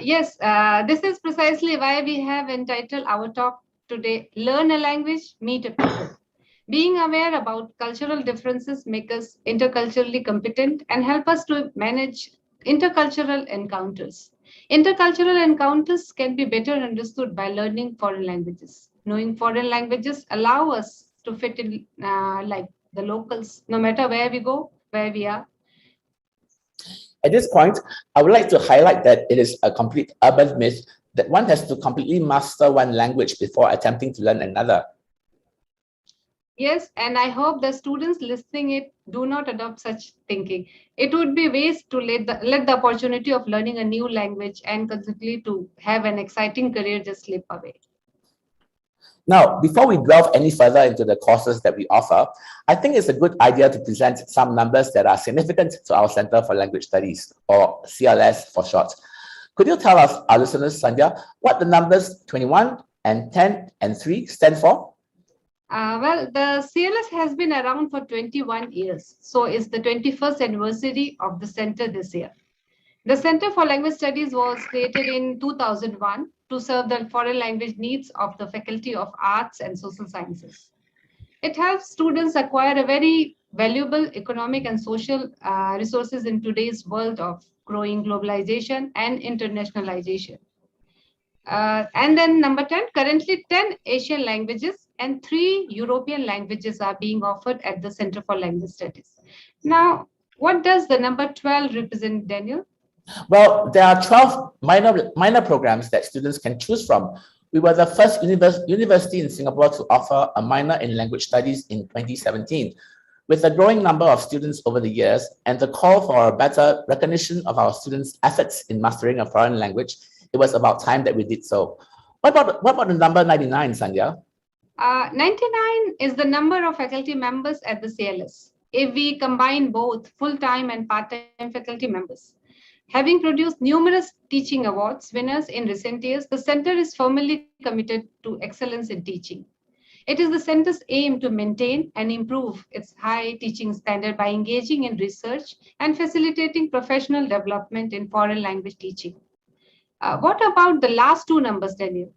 Yes, this is precisely why we have entitled our talk today, Learn a Language, Meet a People. Being aware about cultural differences make us interculturally competent and help us to manage intercultural encounters. Intercultural encounters can be better understood by learning foreign languages. Knowing foreign languages allow us to fit in like the locals, no matter where we go, where we are. At this point, I would like to highlight that it is a complete urban myth that one has to completely master one language before attempting to learn another. Yes, and I hope the students listening it do not adopt such thinking. It would be waste to let the opportunity of learning a new language and consequently to have an exciting career just slip away. Now, before we delve any further into the courses that we offer, I think it's a good idea to present some numbers that are significant to our Center for Language Studies, or CLS for short. Could you tell us, our listeners, Sandhya, what the numbers 21 and 10 and 3 stand for? Well, the CLS has been around for 21 years, so it's the 21st anniversary of the center this year. The Center for Language Studies was created in 2001 to serve the foreign language needs of the Faculty of Arts and Social Sciences. It helps students acquire a very valuable economic and social resources in today's world of growing globalization and internationalization. And then number 10, currently 10 Asian languages and 3 European languages are being offered at the Center for Language Studies. Now, what does the number 12 represent, Daniel? Well, there are 12 minor programs that students can choose from. We were the first university in Singapore to offer a minor in language studies in 2017. With a growing number of students over the years and the call for a better recognition of our students' efforts in mastering a foreign language, it was about time that we did so. What about the number 99, Sandhya? 99 is the number of faculty members at the CLS. If we combine both full-time and part-time faculty members. Having produced numerous teaching awards winners in recent years, the center is firmly committed to excellence in teaching. It is the center's aim to maintain and improve its high teaching standard by engaging in research and facilitating professional development in foreign language teaching. What about the last two numbers, Daniel?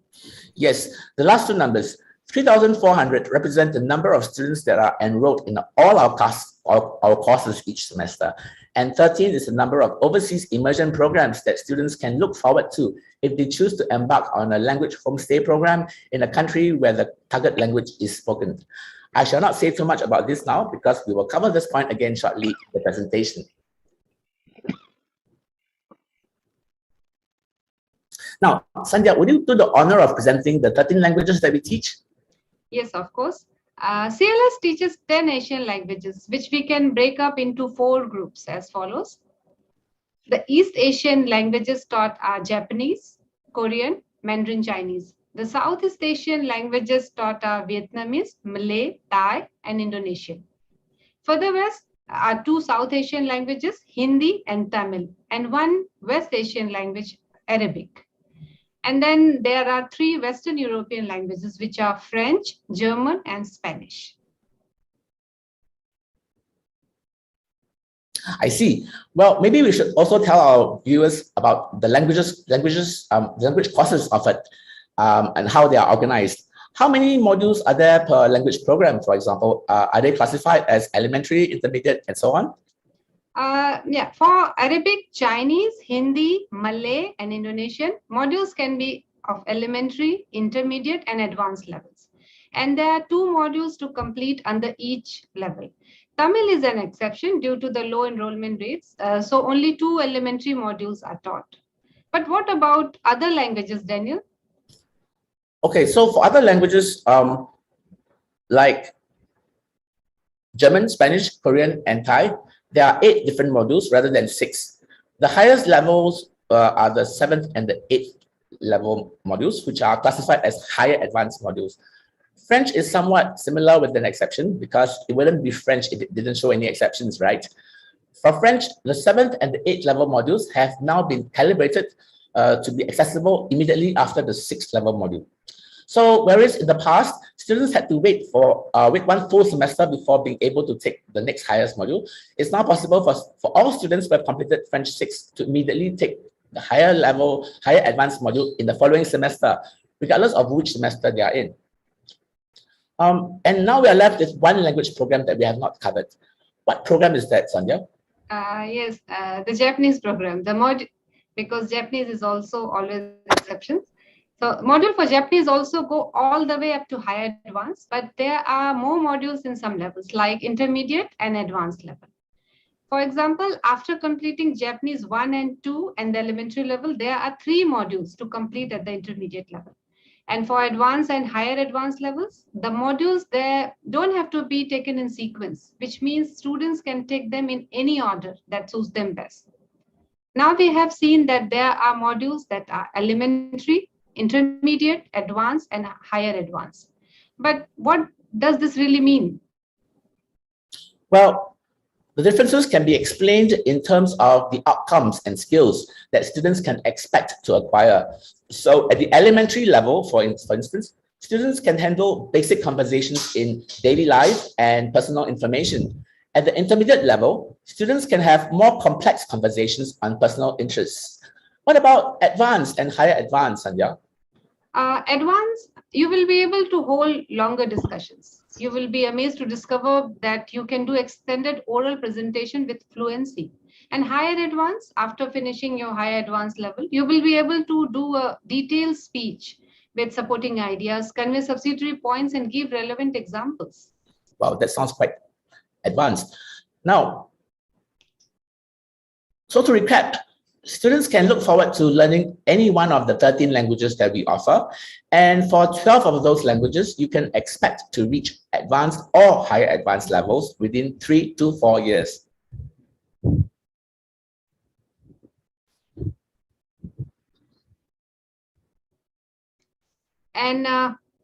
Yes, the last two numbers. 3,400 represent the number of students that are enrolled in all our courses each semester. And 13 is the number of overseas immersion programs that students can look forward to if they choose to embark on a language homestay program in a country where the target language is spoken. I shall not say too much about this now because we will cover this point again shortly in the presentation. Now, Sandhya, would you do the honor of presenting the 13 languages that we teach? Yes, of course. CLS teaches 10 Asian languages, which we can break up into 4 groups as follows. The East Asian languages taught are Japanese, Korean, Mandarin Chinese. The Southeast Asian languages taught are Vietnamese, Malay, Thai, and Indonesian. Further west are 2 South Asian languages, Hindi and Tamil, and 1 West Asian language, Arabic. And then there are 3 Western European languages, which are French, German, and Spanish. I see. Well, maybe we should also tell our viewers about the language courses offered and how they are organized. How many modules are there per language program, for example? Are they classified as elementary, intermediate, and so on? Yeah, for Arabic, Chinese, Hindi, Malay, and Indonesian, modules can be of elementary, intermediate, and advanced levels. And there are 2 modules to complete under each level. Tamil is an exception due to the low enrollment rates, so only 2 elementary modules are taught. But what about other languages, Daniel? Okay, so for other languages, like German, Spanish, Korean, and Thai, there are 8 different modules rather than 6. The highest levels are the 7th and the 8th level modules, which are classified as higher advanced modules. French is somewhat similar with an exception because it wouldn't be French if it didn't show any exceptions, right? For French, the 7th and the 8th level modules have now been calibrated to be accessible immediately after the 6th level module. So whereas in the past, students had to wait 1 full semester before being able to take the next highest module, it's now possible for all students who have completed French 6 to immediately take the higher level, higher advanced module in the following semester, regardless of which semester they are in. And now we are left with one language program that we have not covered. What program is that, Sandhya? Yes, the Japanese program, because Japanese is also always exceptions. So module for Japanese also go all the way up to higher advanced, but there are more modules in some levels like intermediate and advanced level. For example, after completing Japanese 1 and 2 and the elementary level, there are 3 modules to complete at the intermediate level. And for advanced and higher advanced levels, the modules there don't have to be taken in sequence, which means students can take them in any order that suits them best. Now we have seen that there are modules that are elementary, intermediate, advanced, and higher advanced. But what does this really mean? Well, the differences can be explained in terms of the outcomes and skills that students can expect to acquire. So at the elementary level, for instance, students can handle basic conversations in daily life and personal information. At the intermediate level, students can have more complex conversations on personal interests. What about advanced and higher advanced, Sandhya? Advanced, you will be able to hold longer discussions. You will be amazed to discover that you can do extended oral presentation with fluency. And higher advanced, after finishing your higher advanced level, you will be able to do a detailed speech with supporting ideas, convey subsidiary points, and give relevant examples. Wow, that sounds quite advanced. Now, so to recap, students can look forward to learning any one of the 13 languages that we offer. And for 12 of those languages, you can expect to reach advanced or higher advanced levels within 3 to 4 years. And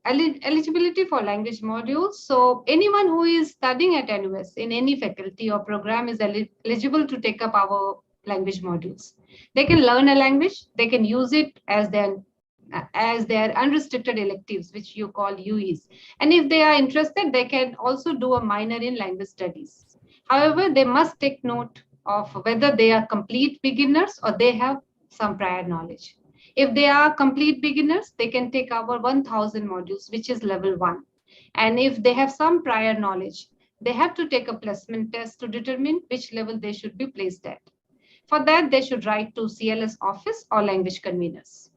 eligibility for language modules. So anyone who is studying at NUS in any faculty or program is eligible to take up our language modules. They can learn a language, they can use it as their unrestricted electives, which you call UEs. And if they are interested, they can also do a minor in language studies. However, they must take note of whether they are complete beginners or they have some prior knowledge. If they are complete beginners, they can take our 1000 modules, which is level 1. And if they have some prior knowledge, they have to take a placement test to determine which level they should be placed at. For that, they should write to CLS office or language conveners.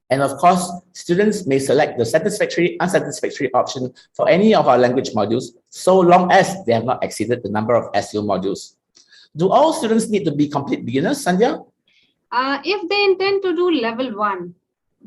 And of course, students may select the satisfactory, unsatisfactory option for any of our language modules, so long as they have not exceeded the number of SU modules. Do all students need to be complete beginners, Sandhya? If they intend to do level 1,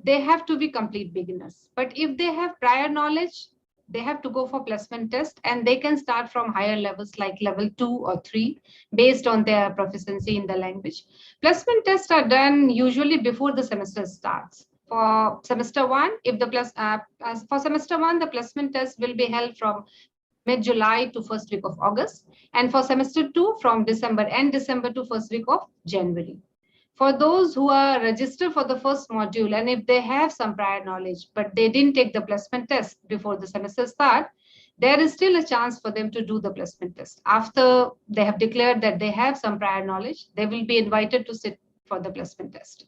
they have to be complete beginners. But if they have prior knowledge, they have to go for placement test, and they can start from higher levels like level 2 or 3 based on their proficiency in the language. Placement tests are done usually before the semester starts. For semester 1, for semester 1, the placement test will be held from mid-July to first week of August, and for semester 2 from end December to first week of January. For those who are registered for the first module, and if they have some prior knowledge, but they didn't take the placement test before the semester start, there is still a chance for them to do the placement test. After they have declared that they have some prior knowledge, they will be invited to sit for the placement test.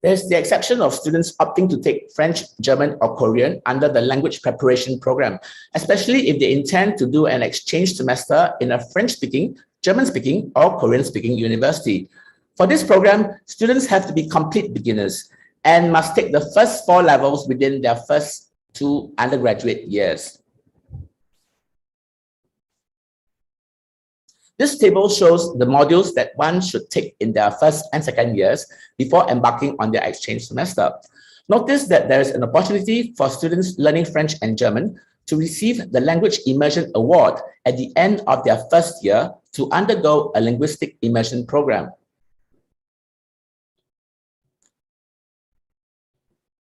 There's the exception of students opting to take French, German, or Korean under the language preparation program, especially if they intend to do an exchange semester in a French-speaking, German-speaking, or Korean-speaking university. For this program, students have to be complete beginners and must take the first 4 levels within their first 2 undergraduate years. This table shows the modules that one should take in their first and second years before embarking on their exchange semester. Notice that there is an opportunity for students learning French and German to receive the Language Immersion Award at the end of their first year to undergo a linguistic immersion program.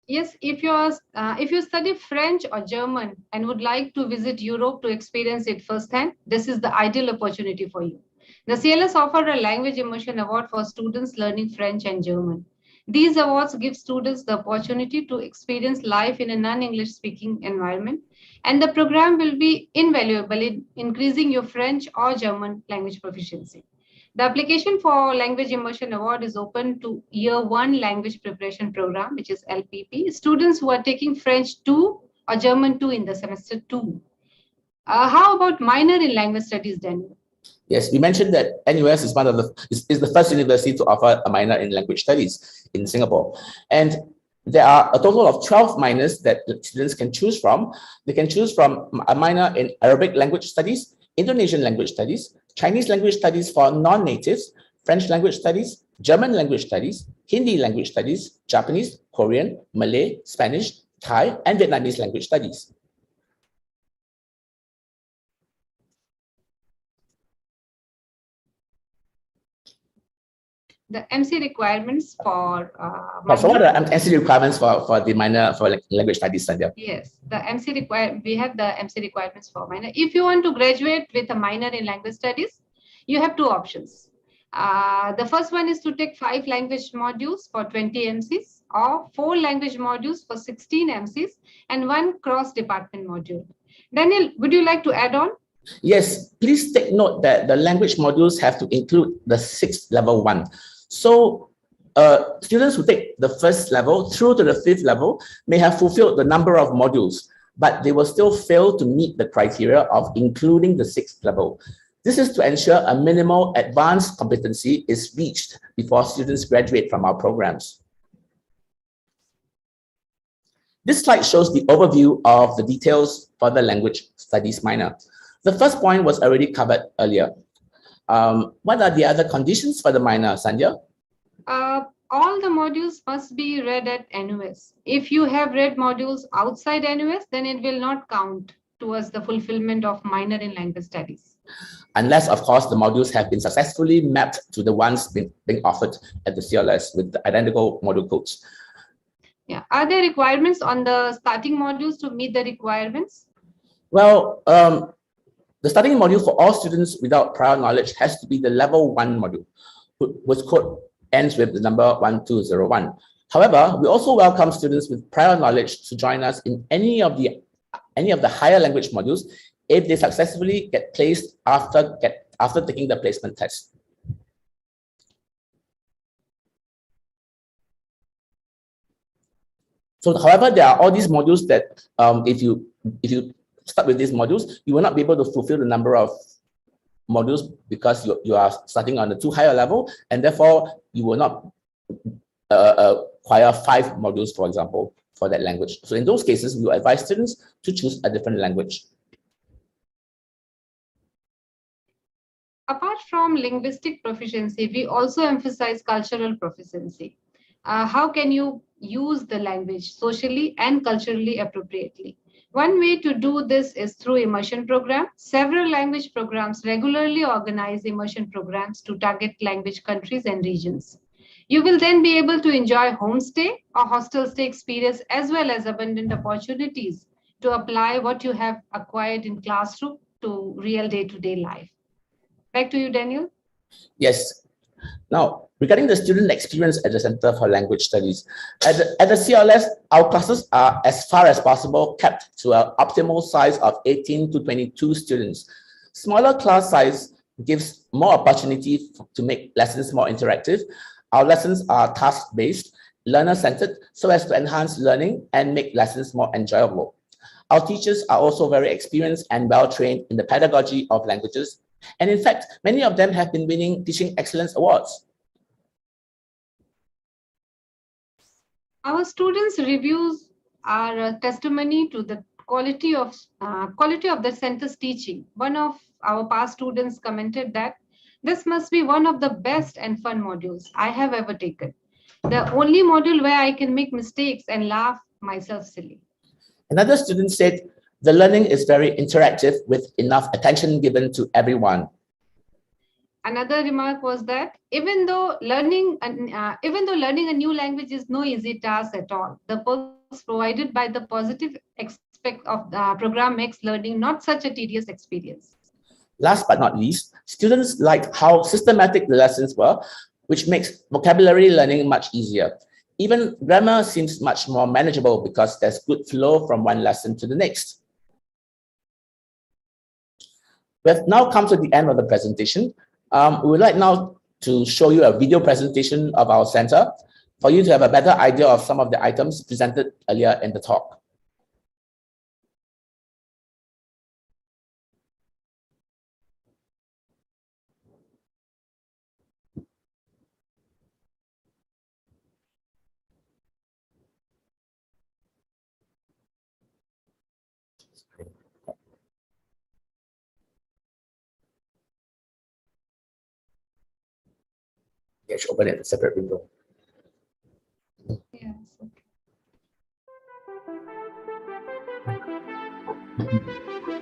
Yes, if you study French or German and would like to visit Europe to experience it firsthand, this is the ideal opportunity for you. The CLS offer a language immersion award for students learning French and German. These awards give students the opportunity to experience life in a non-English speaking environment, and the program will be invaluable in increasing your French or German language proficiency. The application for Language Immersion Award is open to Year 1 Language Preparation Program, which is LPP, students who are taking French 2 or German 2 in the semester 2. How about minor in language studies, Daniel? Yes, we mentioned that NUS is is the first university to offer a minor in language studies in Singapore. And there are a total of 12 minors that students can choose from. They can choose from a minor in Arabic language studies, Indonesian language studies, Chinese language studies for non-natives, French language studies, German language studies, Hindi language studies, Japanese, Korean, Malay, Spanish, Thai, and Vietnamese language studies. The MC requirements for So what are the MC requirements for the minor for language studies, Sandhya? Yes, we have the MC requirements for minor. If you want to graduate with a minor in language studies, you have two options. The first one is to take 5 language modules for 20 MCs, or 4 language modules for 16 MCs, and 1 cross-department module. Daniel, would you like to add on? Yes, please take note that the language modules have to include the 6th level 1. So students who take the 1st level through to the 5th level may have fulfilled the number of modules, but they will still fail to meet the criteria of including the 6th level. This is to ensure a minimal advanced competency is reached before students graduate from our programs. This slide shows the overview of the details for the language studies minor. The first point was already covered earlier. What are the other conditions for the minor, Sandhya? All the modules must be read at NUS. If you have read modules outside NUS, then it will not count towards the fulfillment of minor in language studies. Unless, of course, the modules have been successfully mapped to the ones being offered at the CLS with the identical module codes. Yeah. Are there requirements on the starting modules to meet the requirements? Well, the starting module for all students without prior knowledge has to be the level 1 module, whose code ends with the number 1201. However, we also welcome students with prior knowledge to join us in any of the higher language modules if they successfully get placed after taking the placement test. So, however, there are all these modules that if you start with these modules, you will not be able to fulfill the number of modules because you are starting on the 2 higher level, and therefore you will not acquire 5 modules, for example, for that language. So in those cases, we will advise students to choose a different language. Apart from linguistic proficiency, we also emphasize cultural proficiency. How can you use the language socially and culturally appropriately? One way to do this is through immersion program. Several language programs regularly organize immersion programs to target language countries and regions. You will then be able to enjoy homestay or hostel stay experience as well as abundant opportunities to apply what you have acquired in classroom to real day-to-day life. Back to you, Daniel. Yes. Now, regarding the student experience at the Center for Language Studies, at the CLS, our classes are, as far as possible, kept to an optimal size of 18 to 22 students. Smaller class size gives more opportunity to make lessons more interactive. Our lessons are task-based, learner-centered, so as to enhance learning and make lessons more enjoyable. Our teachers are also very experienced and well-trained in the pedagogy of languages. And in fact, many of them have been winning Teaching Excellence Awards. Our students' reviews are a testimony to the quality of the center's teaching. One of our past students commented that this must be one of the best and fun modules I have ever taken. The only module where I can make mistakes and laugh myself silly. Another student said, the learning is very interactive with enough attention given to everyone. Another remark was that even though learning a new language is no easy task at all, the perks provided by the positive aspect of the program makes learning not such a tedious experience. Last but not least, students liked how systematic the lessons were, which makes vocabulary learning much easier. Even grammar seems much more manageable because there's good flow from one lesson to the next. We have now come to the end of the presentation. We would like now to show you a video presentation of our center for you to have a better idea of some of the items presented earlier in the talk. You should open it in a separate window. Yes, okay.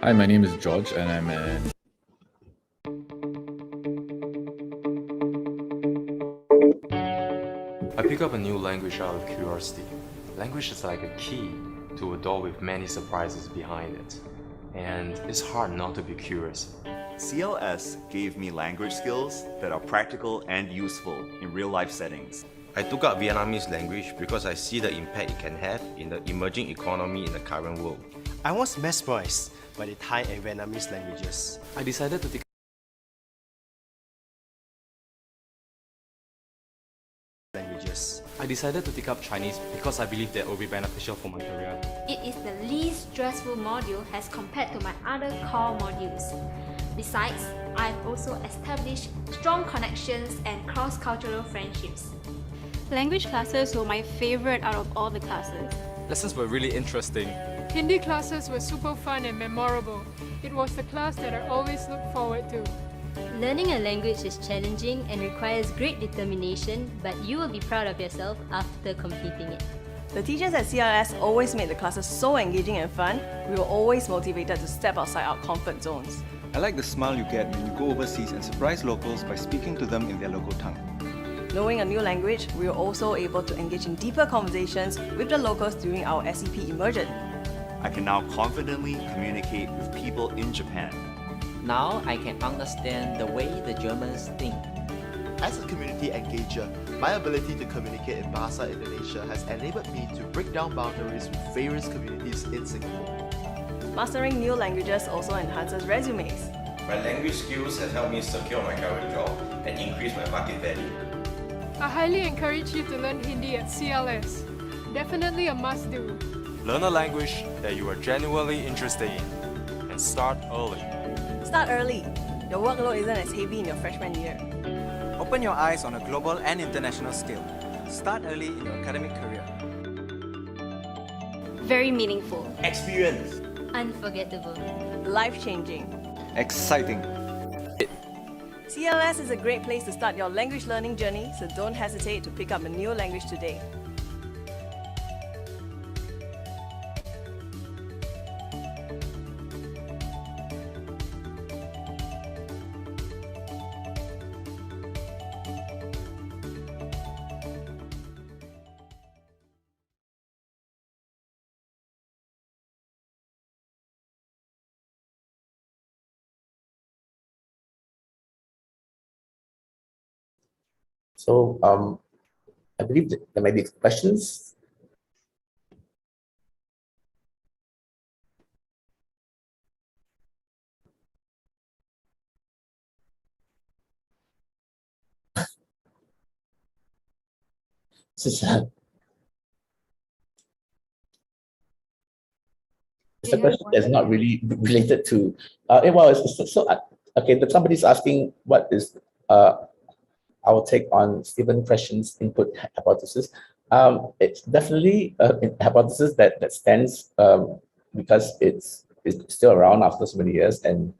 Hi, my name is George, and I'm an I pick up a new language out of curiosity. Language is like a key to a door with many surprises behind it. And it's hard not to be curious. CLS gave me language skills that are practical and useful in real-life settings. I took up Vietnamese language because I see the impact it can have in the emerging economy in the current world. I was mesmerized by the Thai and Vietnamese languages. I decided to take up Chinese because I believe that it will be beneficial for my career. It is the least stressful module as compared to my other core modules. Besides, I've also established strong connections and cross-cultural friendships. Language classes were my favorite out of all the classes. Lessons were really interesting. Hindi classes were super fun and memorable. It was the class that I always look forward to. Learning a language is challenging and requires great determination, but you will be proud of yourself after completing it. The teachers at CLS always made the classes so engaging and fun. We were always motivated to step outside our comfort zones. I like the smile you get when you go overseas and surprise locals by speaking to them in their local tongue. Knowing a new language, we were also able to engage in deeper conversations with the locals during our SEP immersion. I can now confidently communicate with people in Japan. Now I can understand the way the Germans think. As a community engager, my ability to communicate in Bahasa Indonesia has enabled me to break down boundaries with various communities in Singapore. Mastering new languages also enhances resumes. My language skills have helped me secure my current job and increase my market value. I highly encourage you to learn Hindi at CLS. Definitely a must-do. Learn a language that you are genuinely interested in and start early. Start early. Your workload isn't as heavy in your freshman year. Open your eyes on a global and international scale. Start early in your academic career. Very meaningful. Experience. Unforgettable. Life-changing. Exciting. CLS is a great place to start your language learning journey, so don't hesitate to pick up a new language today. So I believe that there might be questions. This it's a question that's not really related to okay. Somebody's asking what is our take on Stephen Krashen's input hypothesis. It's definitely a hypothesis that stands because it's still around after so many years, and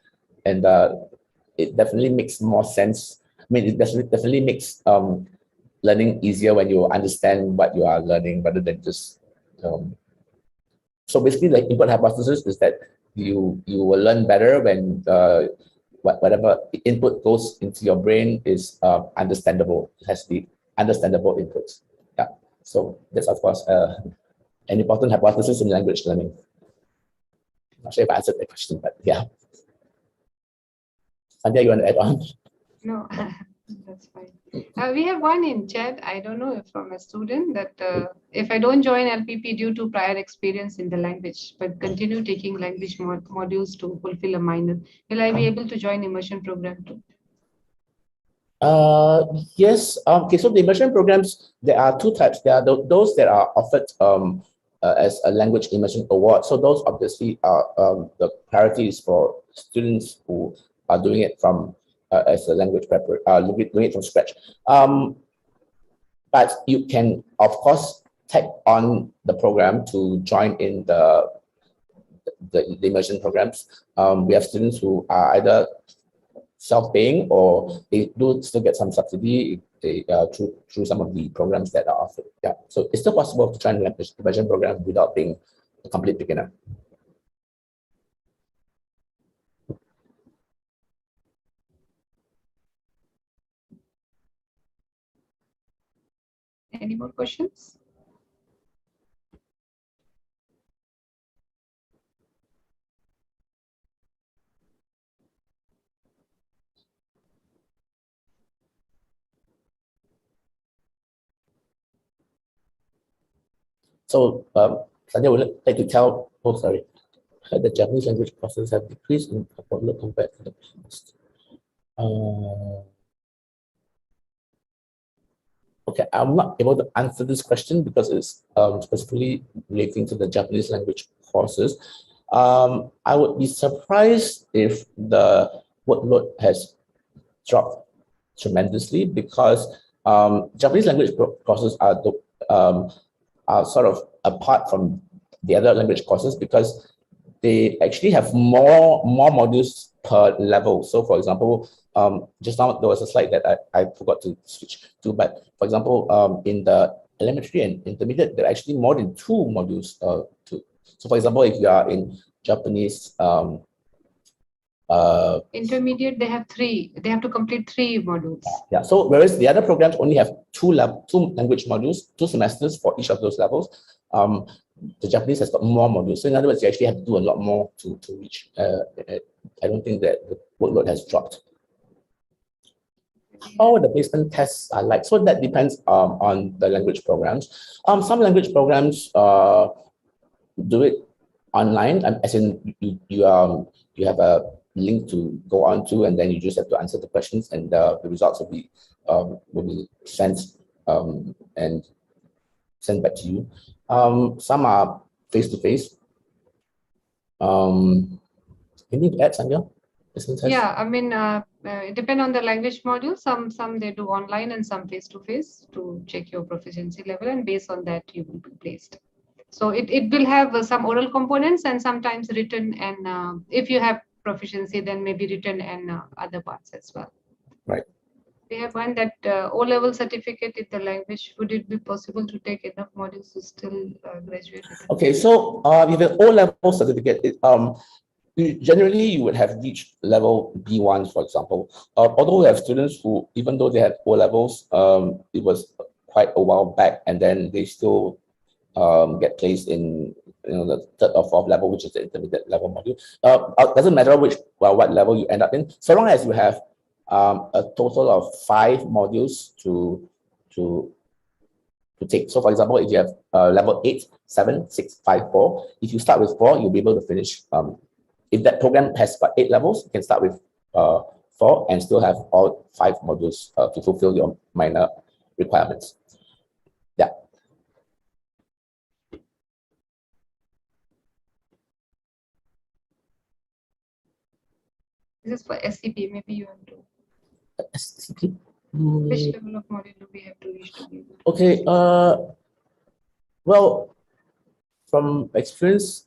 it definitely makes more sense. I mean, it definitely makes learning easier when you understand what you are learning rather than just. So basically, the input hypothesis is that you will learn better when whatever input goes into your brain is understandable. It has to be understandable inputs. Yeah. So that's of course an important hypothesis in language learning. Not sure if I answered the question, but yeah. Sandhya, you want to add on? No, that's fine. We have one in chat. I don't know if from a student that if I don't join LPP due to prior experience in the language, but continue taking language modules to fulfill a minor, will I be able to join immersion program too? Yes. Okay, so the immersion programs, there are two types. There are those that are offered as a language immersion award. So those obviously are the priorities for students who are doing it from as a language doing it from scratch. But you can, of course, tag on the program to join in the immersion programs. We have students who are either self-paying or they do still get some subsidy through some of the programs that are offered. Yeah, so it's still possible to join an immersion program without being a complete beginner. Any more questions? So, Sandhya would like to tell, oh, sorry, the Japanese language courses have decreased in popular compared to the past. Okay, I'm not able to answer this question because it's specifically relating to the Japanese language courses. I would be surprised if the workload has dropped tremendously because Japanese language courses are sort of apart from the other language courses because they actually have more modules per level. So for example, just now there was a slide that I forgot to switch to, but for example, in the elementary and intermediate, there are actually more than 2 modules. So for example, if you are in Japanese, intermediate, they have 3. They have to complete 3 modules. Yeah. So whereas the other programs only have 2 language modules, 2 semesters for each of those levels, the Japanese has got more modules. So in other words, you actually have to do a lot more to reach. I don't think that the workload has dropped. How the placement tests are like? So that depends on the language programs. Some language programs do it online, as in you have a link to go on to, and then you just have to answer the questions, and the results will be sent and sent back to you. Some are face to face. You need to add, Sandhya? Yeah, I mean, it depends on the language module. Some they do online and some face to face to check your proficiency level, and based on that you will be placed. So it will have some oral components and sometimes written, and if you have proficiency, then maybe written and other parts as well. Right. We have one that O-level certificate in the language. Would it be possible to take enough modules to still graduate? Okay, so with an O-level certificate, generally you would have reached level B1, for example. Although we have students who, even though they had O-levels, it was quite a while back, and then they still get placed in the 3rd or 4th level, which is the intermediate level module. Doesn't matter what level you end up in, so long as you have a total of 5 modules to take. So for example, if you have level 8, 7, 6, 5, 4, if you start with 4, you'll be able to finish. If that program has got 8 levels, you can start with 4 and still have all 5 modules to fulfill your minor requirements. Yeah. This is for SCP. Maybe you have to. SCP? Which level of module do we have to reach to be? Okay. Well, from experience,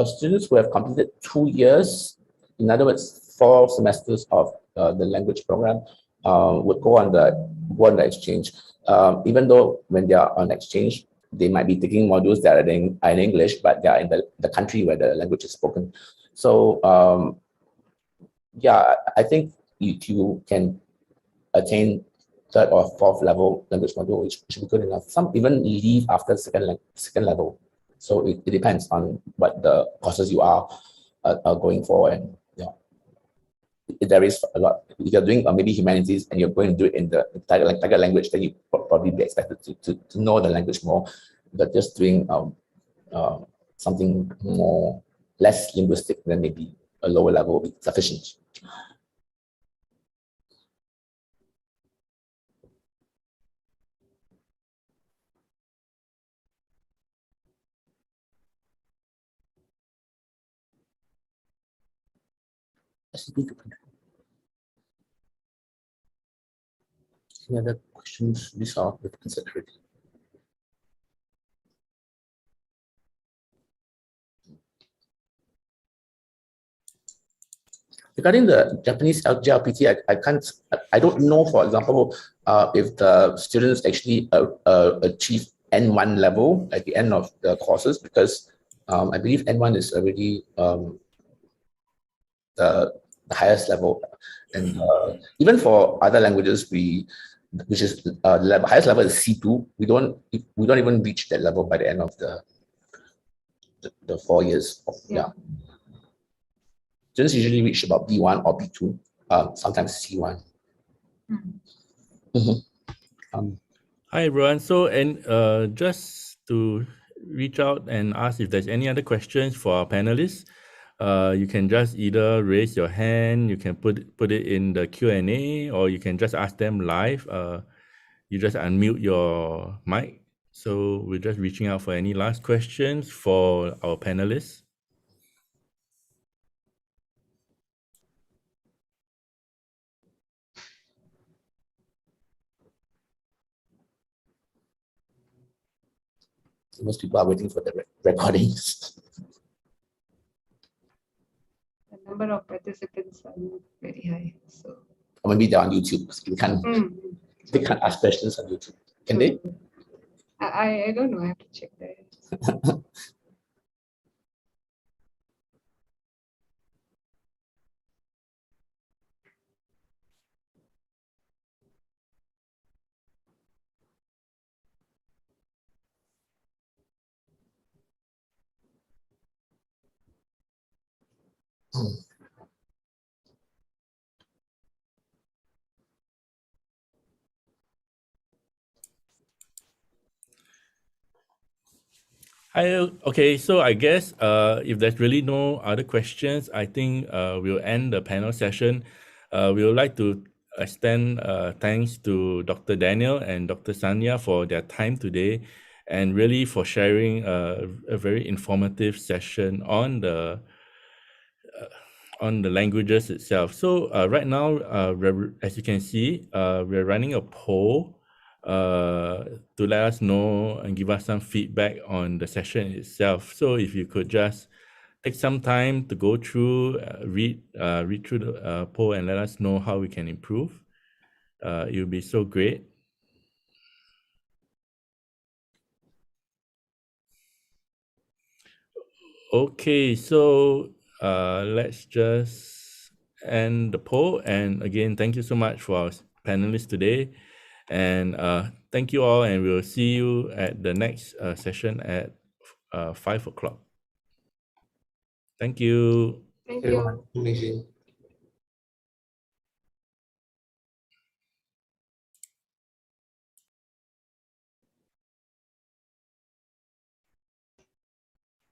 students who have completed 2 years, in other words, 4 semesters of the language program, would go on the exchange. Even though when they are on exchange, they might be taking modules that are in English, but they are in the country where the language is spoken. So yeah, I think if you can attain 3rd or 4th level language module, which should be good enough. Some even leave after second level. So it depends on what the courses you are going for, and yeah, there is a lot. If you're doing maybe humanities and you're going to do it in the target language, then you probably be expected to know the language more. But just doing something more less linguistic, then maybe a lower level will be sufficient. Any other questions? These are with answered. Regarding the Japanese LGLPT, I don't know, for example, if the students actually achieve N1 level at the end of the courses, because I believe N1 is already the highest level. And even for other languages, which is the highest level is C2, we don't even reach that level by the end of the 4 years. Yeah. Students usually reach about B1 or B2, sometimes C1. Hi everyone. So just to reach out and ask if there's any other questions for our panelists, you can just either raise your hand, you can put it in the Q&A, or you can just ask them live. You just unmute your mic. So we're just reaching out for any last questions for our panelists. Most people are waiting for the recordings. The number of participants are not very high. So Or maybe they're on YouTube. They can't ask questions on YouTube. Can they? I don't know. I have to check that. Okay, so I guess if there's really no other questions, I think we'll end the panel session. We would like to extend thanks to Dr. Daniel and Dr. Sanya for their time today, and really for sharing a very informative session on the languages itself. So right now, as you can see, we're running a poll to let us know and give us some feedback on the session itself. So if you could just take some time to go through, read through the poll and let us know how we can improve, it would be so great. Okay, so let's just end the poll. And again, thank you so much for our panelists today. And thank you all, and we'll see you at the next session at 5 o'clock. Thank you. Thank you. Amazing.